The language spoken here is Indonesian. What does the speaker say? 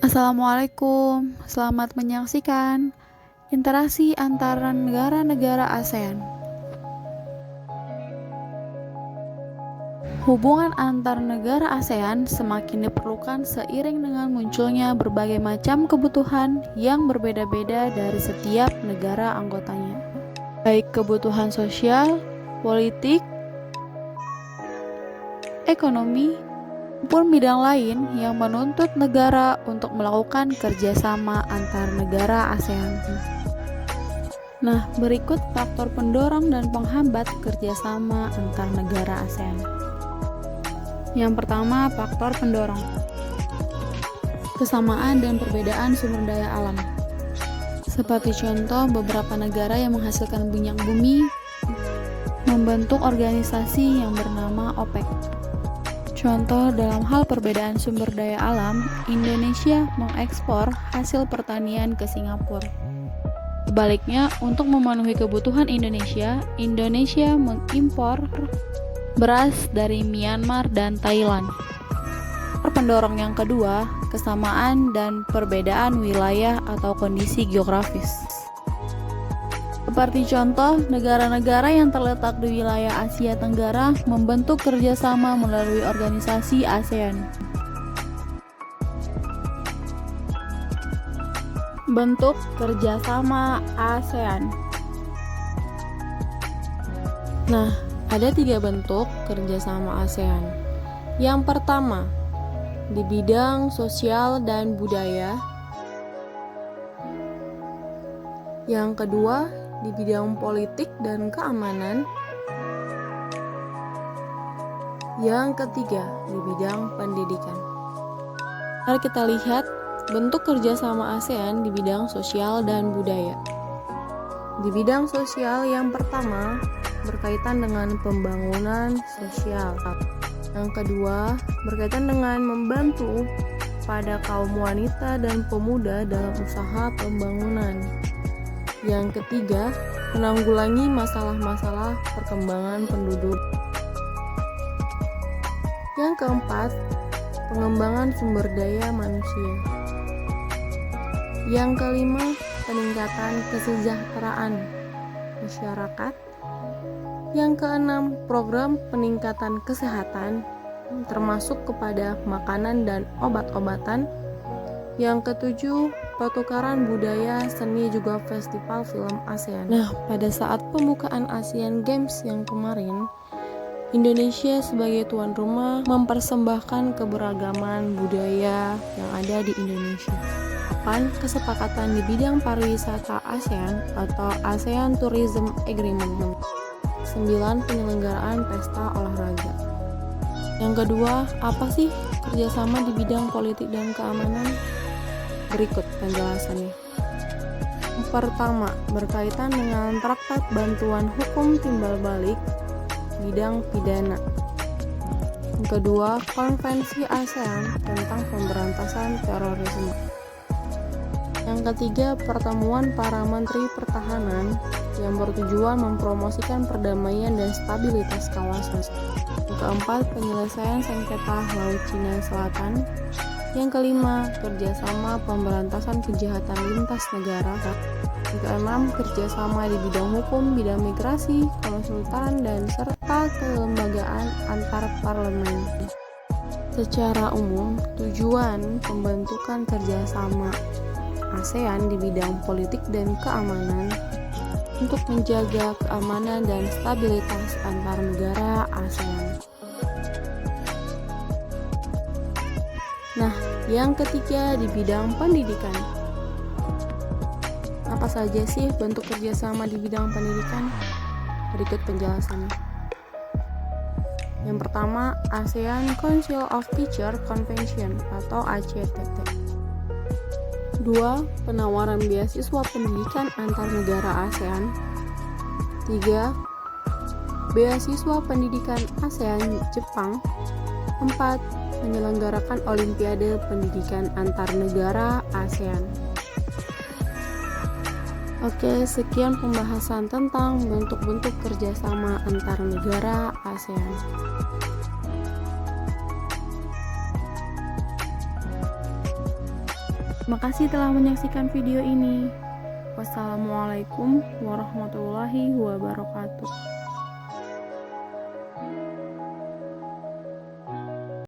Assalamualaikum, selamat menyaksikan interaksi antara negara-negara ASEAN. Hubungan antar negara ASEAN semakin diperlukan seiring dengan munculnya berbagai macam kebutuhan yang berbeda-beda dari setiap negara anggotanya, baik kebutuhan sosial, politik, ekonomi, maupun bidang lain yang menuntut negara untuk melakukan kerjasama antar negara ASEAN. Nah, berikut faktor pendorong dan penghambat kerjasama antar negara ASEAN. Yang pertama, faktor pendorong. Kesamaan dan perbedaan sumber daya alam. Seperti contoh, beberapa negara yang menghasilkan minyak bumi membentuk organisasi yang bernama OPEC. Contoh dalam hal perbedaan sumber daya alam, Indonesia mengekspor hasil pertanian ke Singapura. Sebaliknya, untuk memenuhi kebutuhan Indonesia mengimpor beras dari Myanmar dan Thailand. Pendorong yang kedua, kesamaan dan perbedaan wilayah atau kondisi geografis. Seperti contoh, negara-negara yang terletak di wilayah Asia Tenggara membentuk kerjasama melalui organisasi ASEAN. Bentuk kerjasama ASEAN. Nah, ada 3 bentuk kerjasama ASEAN. Yang pertama, di bidang sosial dan budaya. Yang kedua, di bidang politik dan keamanan. Yang ketiga, di bidang pendidikan. Mari kita lihat bentuk kerjasama ASEAN di bidang sosial dan budaya. Di bidang sosial, yang pertama berkaitan dengan pembangunan sosial. Yang kedua, berkaitan dengan membantu pada kaum wanita dan pemuda dalam usaha pembangunan. Yang ketiga, menanggulangi masalah-masalah perkembangan penduduk. Yang keempat, pengembangan sumber daya manusia. Yang kelima, peningkatan kesejahteraan masyarakat. Yang keenam, program peningkatan kesehatan, termasuk kepada makanan dan obat-obatan. Yang ketujuh, pertukaran budaya, seni, juga festival film ASEAN. Nah, pada saat pembukaan Asian Games yang kemarin, Indonesia sebagai tuan rumah mempersembahkan keberagaman budaya yang ada di Indonesia. Kesepakatan di bidang pariwisata ASEAN atau ASEAN Tourism Agreement. 9. Penyelenggaraan pesta olahraga. Yang kedua, apa sih kerjasama di bidang politik dan keamanan? Berikut penjelasannya. Yang pertama, berkaitan dengan Traktat Bantuan Hukum Timbal Balik bidang pidana. Yang kedua, Konvensi ASEAN tentang pemberantasan terorisme. Yang ketiga, pertemuan para menteri pertahanan yang bertujuan mempromosikan perdamaian dan stabilitas kawasan. Yang keempat, penyelesaian sengketa Laut Cina Selatan. Yang kelima, kerjasama pemberantasan kejahatan lintas negara. Yang keenam, kerjasama di bidang hukum, bidang migrasi, konsultan, dan serta kelembagaan antar parlemen. Secara umum, tujuan pembentukan kerjasama ASEAN di bidang politik dan keamanan untuk menjaga keamanan dan stabilitas antar negara ASEAN. Nah, yang ketiga di bidang pendidikan. Apa saja sih bentuk kerjasama di bidang pendidikan? Berikut penjelasannya. Yang pertama, ASEAN Council of Teachers Convention atau ACTT. 2. Penawaran beasiswa pendidikan antar negara ASEAN. 3. Beasiswa pendidikan ASEAN Jepang. 4. Menyelenggarakan Olimpiade Pendidikan Antar Negara ASEAN. Oke, sekian pembahasan tentang bentuk-bentuk kerjasama antar negara ASEAN. Makasih telah menyaksikan video ini. Wassalamualaikum warahmatullahi wabarakatuh.